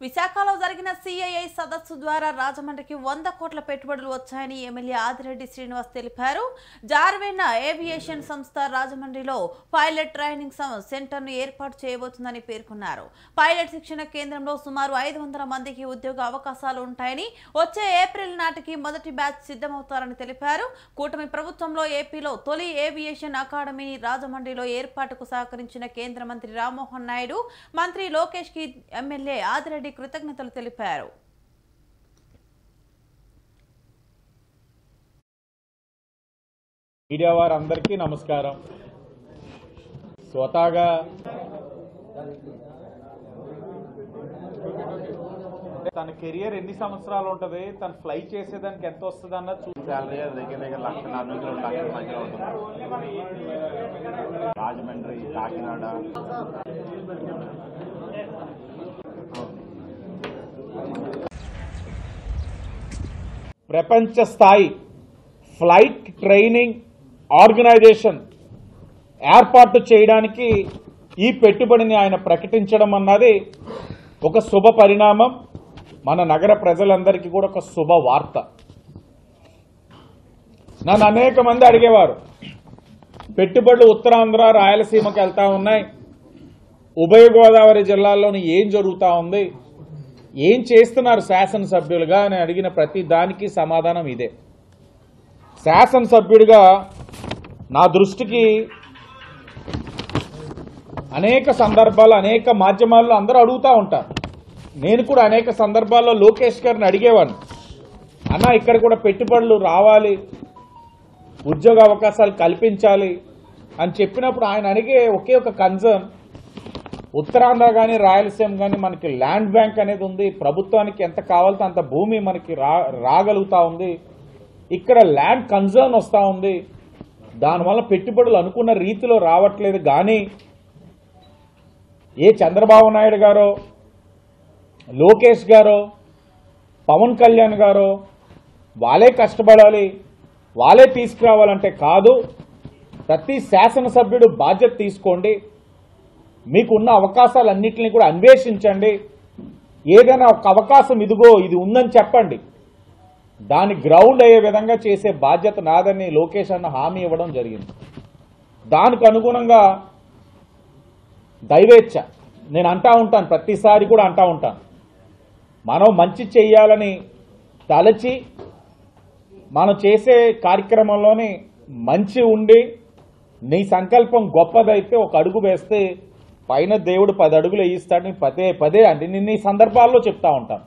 విశాఖలో జరిగిన సిఐఐ సదస్సు ద్వారా రాజమండ్రికి 100 కోట్ల పెట్టుబడులు వచ్చాయని ఎమ్మెల్యే ఆదిరెడ్డి శ్రీనివాస్ తెలిపారు. జార్వేన ఏవియేషన్ సంస్థ రాజమండ్రిలో పైలట్ ట్రైనింగ్ సెంటర్ను ఏర్పాటు చేయబోతుందని పేర్కొన్నారు. పైలట్ శిక్షణ కేంద్రంలో సుమారు 500 మందికి ఉద్యోగ అవకాశాలు ఉంటాయని, వచ్చే ఏప్రిల్ నాటికి మొదటి బ్యాచ్ సిద్ధమవుతారని తెలిపారు. కూటమి ప్రభుత్వంలో ఏపీలో తొలి ఏవియేషన్ అకాడమీ రాజమండ్రిలో ఏర్పాటుకు సహకరించిన కేంద్ర మంత్రి రామ్మోహన్ నాయుడు, మంత్రి లోకేష్ కి ఎమ్మెల్యే ఆదిరెడ్డి కృతజ్ఞతలు తెలిపారు. మీడియా వారందరికీ నమస్కారం. స్వతహాగా తన కెరియర్ ఎన్ని సంవత్సరాలు ఉంటుంది, తను ఫ్లై చేసేదానికి ఎంత వస్తుంది అన్నది చూసాలి. దగ్గర దగ్గర 1,40,000 మధ్యలో ఉంటుంది. రాజమండ్రి, కాకినాడ, ప్రపంచ స్థాయి ఫ్లైట్ ట్రైనింగ్ ఆర్గనైజేషన్ ఏర్పాటు చేయడానికి ఈ పెట్టుబడిని ఆయన ప్రకటించడం అన్నది ఒక శుభ పరిణామం. మన నగర ప్రజలందరికీ కూడా ఒక శుభవార్త. నన్ను అనేక మంది అడిగేవారు, పెట్టుబడులు ఉత్తరాంధ్ర, రాయలసీమకి వెళ్తా ఉన్నాయి, ఉభయ గోదావరి జిల్లాల్లోని ఏం జరుగుతూ ఉంది, ఏం చేస్తున్నారు శాసనసభ్యులుగా అని అడిగిన ప్రతి దానికి సమాధానం ఇదే. శాసనసభ్యుడిగా నా దృష్టికి అనేక సందర్భాలు, అనేక మాధ్యమాల్లో అందరూ అడుగుతూ ఉంటారు. నేను కూడా అనేక సందర్భాల్లో లోకేష్ గారిని అడిగేవాడిని, అన్న ఇక్కడ కూడా పెట్టుబడులు రావాలి, ఉద్యోగ అవకాశాలు కల్పించాలి అని చెప్పినప్పుడు ఆయన అడిగే ఒకే ఒక కన్సర్న్, ఉత్తరాంధ్ర కానీ రాయలసీమ కానీ మనకి ల్యాండ్ బ్యాంక్ అనేది ఉంది, ప్రభుత్వానికి ఎంత కావాలో అంత భూమి మనకి రాగలుగుతా ఉంది, ఇక్కడ ల్యాండ్ కన్సర్న్ వస్తూ ఉంది, దానివల్ల పెట్టుబడులు అనుకున్న రీతిలో రావట్లేదు. కానీ ఏ చంద్రబాబు నాయుడు గారో, లోకేష్ గారో, పవన్ కళ్యాణ్ గారో వాళ్ళే కష్టపడాలి, వాళ్ళే తీసుకురావాలంటే కాదు. ప్రతి శాసనసభ్యుడు బాధ్యత తీసుకోండి, మీకున్న అవకాశాలన్నింటినీ కూడా అన్వేషించండి, ఏదైనా ఒక అవకాశం ఇదిగో ఇది ఉందని చెప్పండి, దాని గ్రౌండ్ అయ్యే విధంగా చేసే బాధ్యత నాదని లోకేష్ అన్న హామీ ఇవ్వడం జరిగింది. దానికి అనుగుణంగా దైవేచ్ఛ నేను అంటా ఉంటాను, ప్రతిసారి కూడా అంటా ఉంటాను, మనం మంచి చెయ్యాలని తలచి మనం చేసే కార్యక్రమంలోని మంచి ఉండి నీ సంకల్పం గొప్పదైతే ఒక అడుగు వేస్తే పైన దేవుడు 10 అడుగులు వేయిస్తాడని పదే పదే అంటే నేను ఈ సందర్భాల్లో చెప్తా ఉంటాను.